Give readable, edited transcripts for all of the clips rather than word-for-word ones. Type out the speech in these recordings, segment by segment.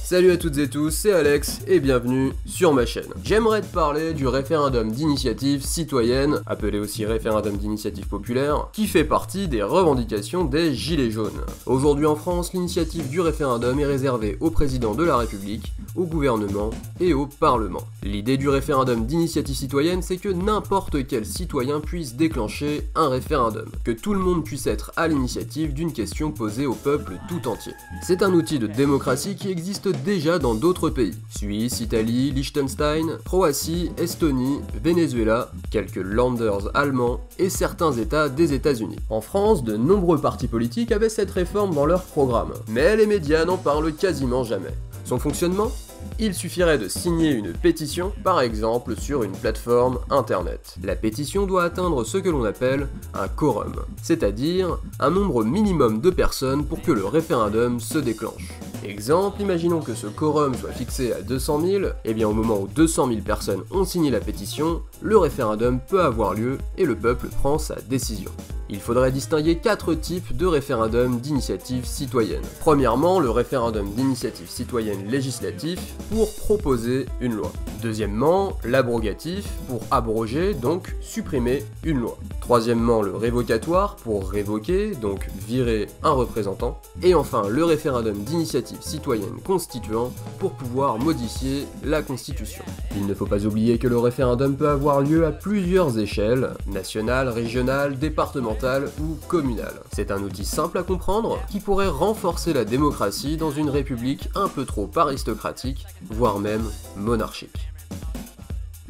Salut à toutes et tous, c'est Alex et bienvenue sur ma chaîne. J'aimerais te parler du référendum d'initiative citoyenne, appelé aussi référendum d'initiative populaire, qui fait partie des revendications des Gilets jaunes. Aujourd'hui en France, l'initiative du référendum est réservée au président de la République, au gouvernement et au Parlement. L'idée du référendum d'initiative citoyenne, c'est que n'importe quel citoyen puisse déclencher un référendum, que tout le monde puisse être à l'initiative d'une question posée au peuple tout entier. C'est un outil de démocratie qui existe déjà dans d'autres pays. Suisse, Italie, Liechtenstein, Croatie, Estonie, Venezuela, quelques Länders allemands et certains États des États-Unis. En France, de nombreux partis politiques avaient cette réforme dans leur programme, mais les médias n'en parlent quasiment jamais. Son fonctionnement ? Il suffirait de signer une pétition, par exemple sur une plateforme internet. La pétition doit atteindre ce que l'on appelle un quorum, c'est-à-dire un nombre minimum de personnes pour que le référendum se déclenche. Exemple, imaginons que ce quorum soit fixé à 200 000, et bien au moment où 200 000 personnes ont signé la pétition, le référendum peut avoir lieu et le peuple prend sa décision. Il faudrait distinguer 4 types de référendums d'initiative citoyenne. Premièrement, le référendum d'initiative citoyenne législatif pour proposer une loi. Deuxièmement, l'abrogatif pour abroger, donc supprimer une loi. Troisièmement, le révocatoire pour révoquer, donc virer un représentant. Et enfin, le référendum d'initiative citoyenne constituant pour pouvoir modifier la Constitution. Il ne faut pas oublier que le référendum peut avoir lieu à plusieurs échelles, nationale, régionale, départementale ou communale. C'est un outil simple à comprendre qui pourrait renforcer la démocratie dans une république un peu trop aristocratique, voire même monarchique.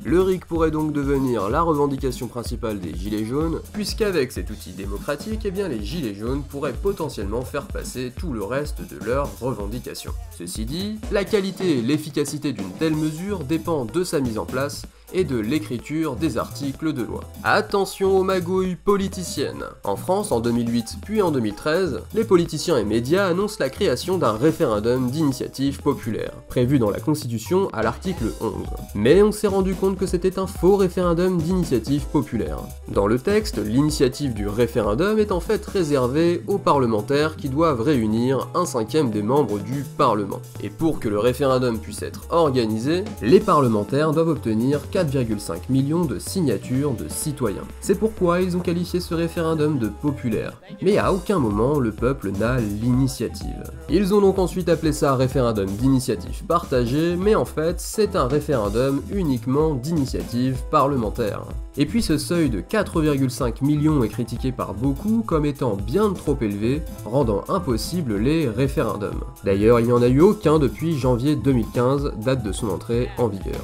Le RIC pourrait donc devenir la revendication principale des Gilets jaunes, puisqu'avec cet outil démocratique, eh bien les Gilets jaunes pourraient potentiellement faire passer tout le reste de leurs revendications. Ceci dit, la qualité et l'efficacité d'une telle mesure dépendent de sa mise en place et de l'écriture des articles de loi. Attention aux magouilles politiciennes. En France, en 2008 puis en 2013, les politiciens et médias annoncent la création d'un référendum d'initiative populaire, prévu dans la Constitution à l'article 11. Mais on s'est rendu compte que c'était un faux référendum d'initiative populaire. Dans le texte, l'initiative du référendum est en fait réservée aux parlementaires qui doivent réunir 1/5 des membres du Parlement. Et pour que le référendum puisse être organisé, les parlementaires doivent obtenir 4,5 millions de signatures de citoyens. C'est pourquoi ils ont qualifié ce référendum de populaire. Mais à aucun moment le peuple n'a l'initiative. Ils ont donc ensuite appelé ça référendum d'initiative partagée, mais en fait c'est un référendum uniquement d'initiative parlementaire. Et puis ce seuil de 4,5 millions est critiqué par beaucoup comme étant bien trop élevé, rendant impossible les référendums. D'ailleurs, il n'y en a eu aucun depuis janvier 2015, date de son entrée en vigueur.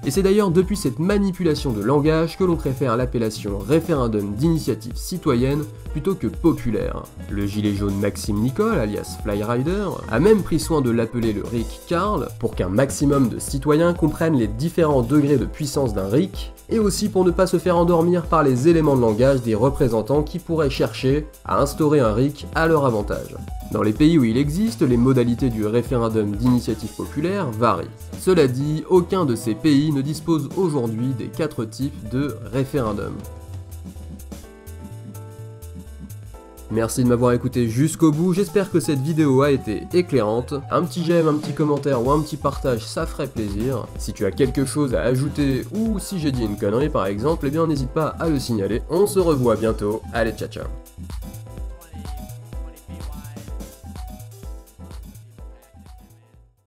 Et c'est d'ailleurs depuis cette manipulation de langage que l'on préfère l'appellation référendum d'initiative citoyenne plutôt que populaire. Le gilet jaune Maxime Nicole, alias Flyrider, a même pris soin de l'appeler le RIC Karl pour qu'un maximum de citoyens comprennent les différents degrés de puissance d'un RIC, et aussi pour ne pas se faire endormir par les éléments de langage des représentants qui pourraient chercher à instaurer un RIC à leur avantage. Dans les pays où il existe, les modalités du référendum d'initiative populaire varient. Cela dit, aucun de ces pays ne dispose aujourd'hui des 4 types de référendum. Merci de m'avoir écouté jusqu'au bout, j'espère que cette vidéo a été éclairante. Un petit j'aime, un petit commentaire ou un petit partage, ça ferait plaisir. Si tu as quelque chose à ajouter ou si j'ai dit une connerie par exemple, eh bien n'hésite pas à le signaler. On se revoit bientôt, allez ciao ciao.